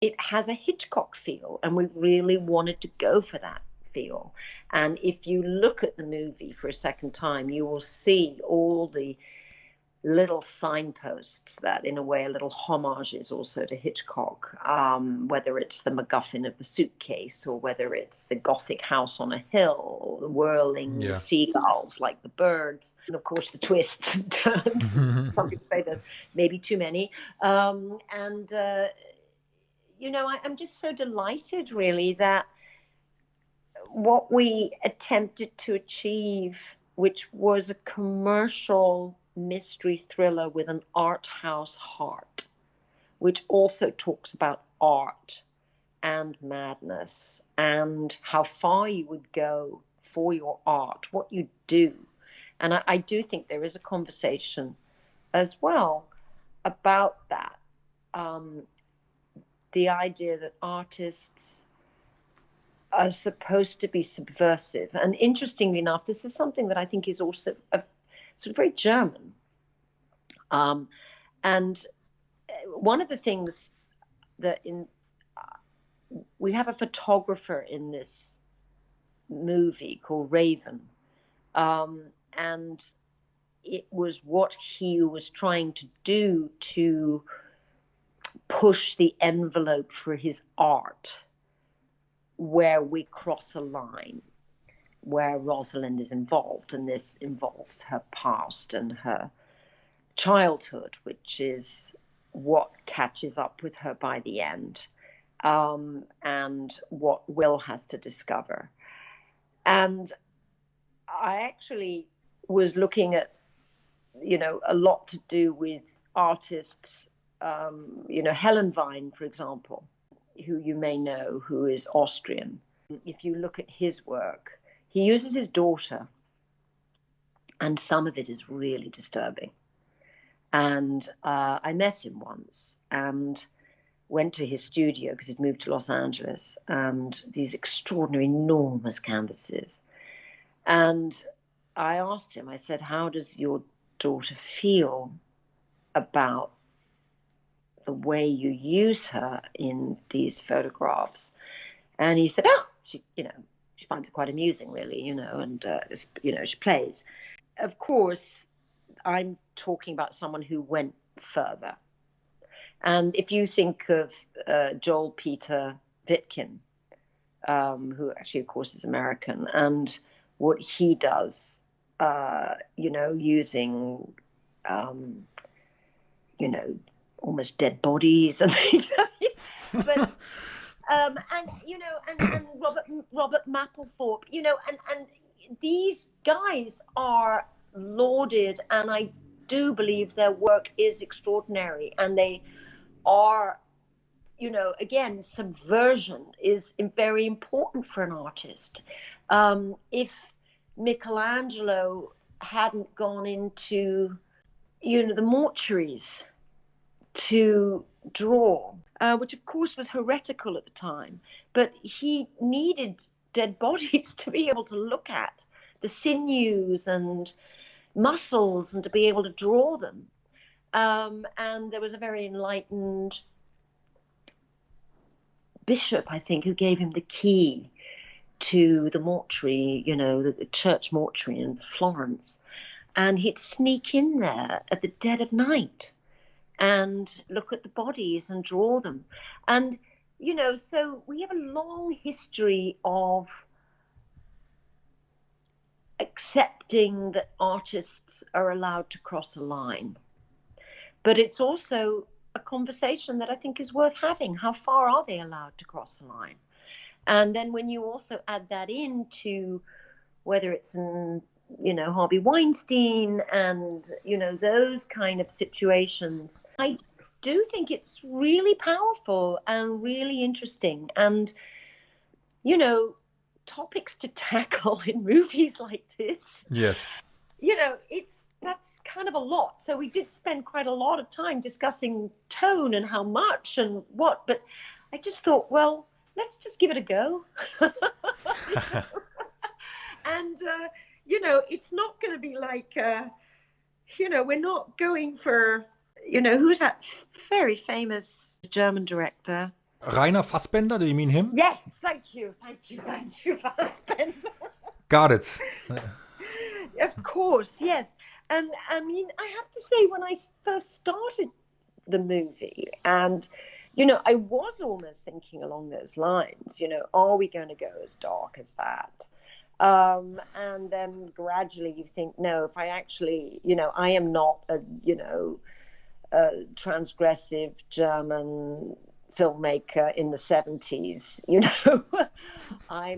it has a Hitchcock feel, and we really wanted to go for that feel. And if you look at the movie for a second time, you will see all the little signposts that, in a way, are little homages also to Hitchcock, whether it's the MacGuffin of the suitcase, or whether it's the Gothic house on a hill, or the whirling Yeah. seagulls like the birds, and of course the twists and turns. Some people say there's maybe too many. And I'm just so delighted, really, that what we attempted to achieve, which was a commercial mystery thriller with an art house heart, which also talks about art and madness and how far you would go for your art, what you do. And I do think there is a conversation as well about that. The idea that artists are supposed to be subversive. And interestingly enough, this is something that I think is also sort of very German. And one of the things that we have a photographer in this movie called Raven. And it was what he was trying to do to push the envelope for his art, where we cross a line, where Rosalind is involved, and this involves her past and her childhood, which is what catches up with her by the end, and what Will has to discover. And I actually was looking at, a lot to do with artists, Helen Vine, for example, who you may know, who is Austrian. If you look at his work, he uses his daughter, and some of it is really disturbing. And I met him once and went to his studio because he'd moved to Los Angeles, and these extraordinary, enormous canvases. And I asked him, I said, how does your daughter feel about the way you use her in these photographs? And he said, she finds it quite amusing, really, and she plays. Of course, I'm talking about someone who went further. And if you think of Joel Peter Witkin, who actually, of course, is American, and what he does, using, almost dead bodies and things. But and Robert Mapplethorpe, and these guys are lauded, and I do believe their work is extraordinary, and they are, again, subversion is very important for an artist. If Michelangelo hadn't gone into, the mortuaries to draw, which of course was heretical at the time, but he needed dead bodies to be able to look at the sinews and muscles and to be able to draw them. And there was a very enlightened bishop, I think, who gave him the key to the mortuary, the church mortuary in Florence. And he'd sneak in there at the dead of night and look at the bodies and draw them. And, so we have a long history of accepting that artists are allowed to cross a line. But it's also a conversation that I think is worth having. How far are they allowed to cross the line? And then when you also add that into whether it's Harvey Weinstein and, those kind of situations, I do think it's really powerful and really interesting. And, topics to tackle in movies like this. Yes. That's kind of a lot. So we did spend quite a lot of time discussing tone and how much and what, but I just thought, well, let's just give it a go. And, it's not going to be like, we're not going for, who's that very famous German director? Rainer Fassbender, do you mean him? Yes, thank you, Fassbender. Got it. Of course, yes. And I mean, I have to say, when I first started the movie, and I was almost thinking along those lines, are we going to go as dark as that? And then gradually you think, no, if I actually, I am not a transgressive German filmmaker in the 70s. I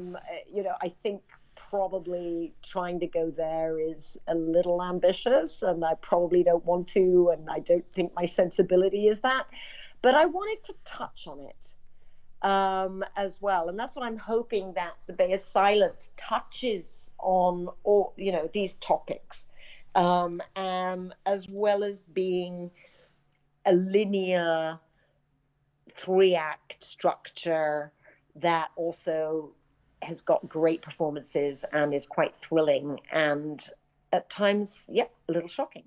think probably trying to go there is a little ambitious, and I probably don't want to, and I don't think my sensibility is that. But I wanted to touch on it as well, and that's what I'm hoping, that The Bay is Silent touches on all these topics, as well as being a linear 3-act structure that also has got great performances and is quite thrilling and at times, a little shocking.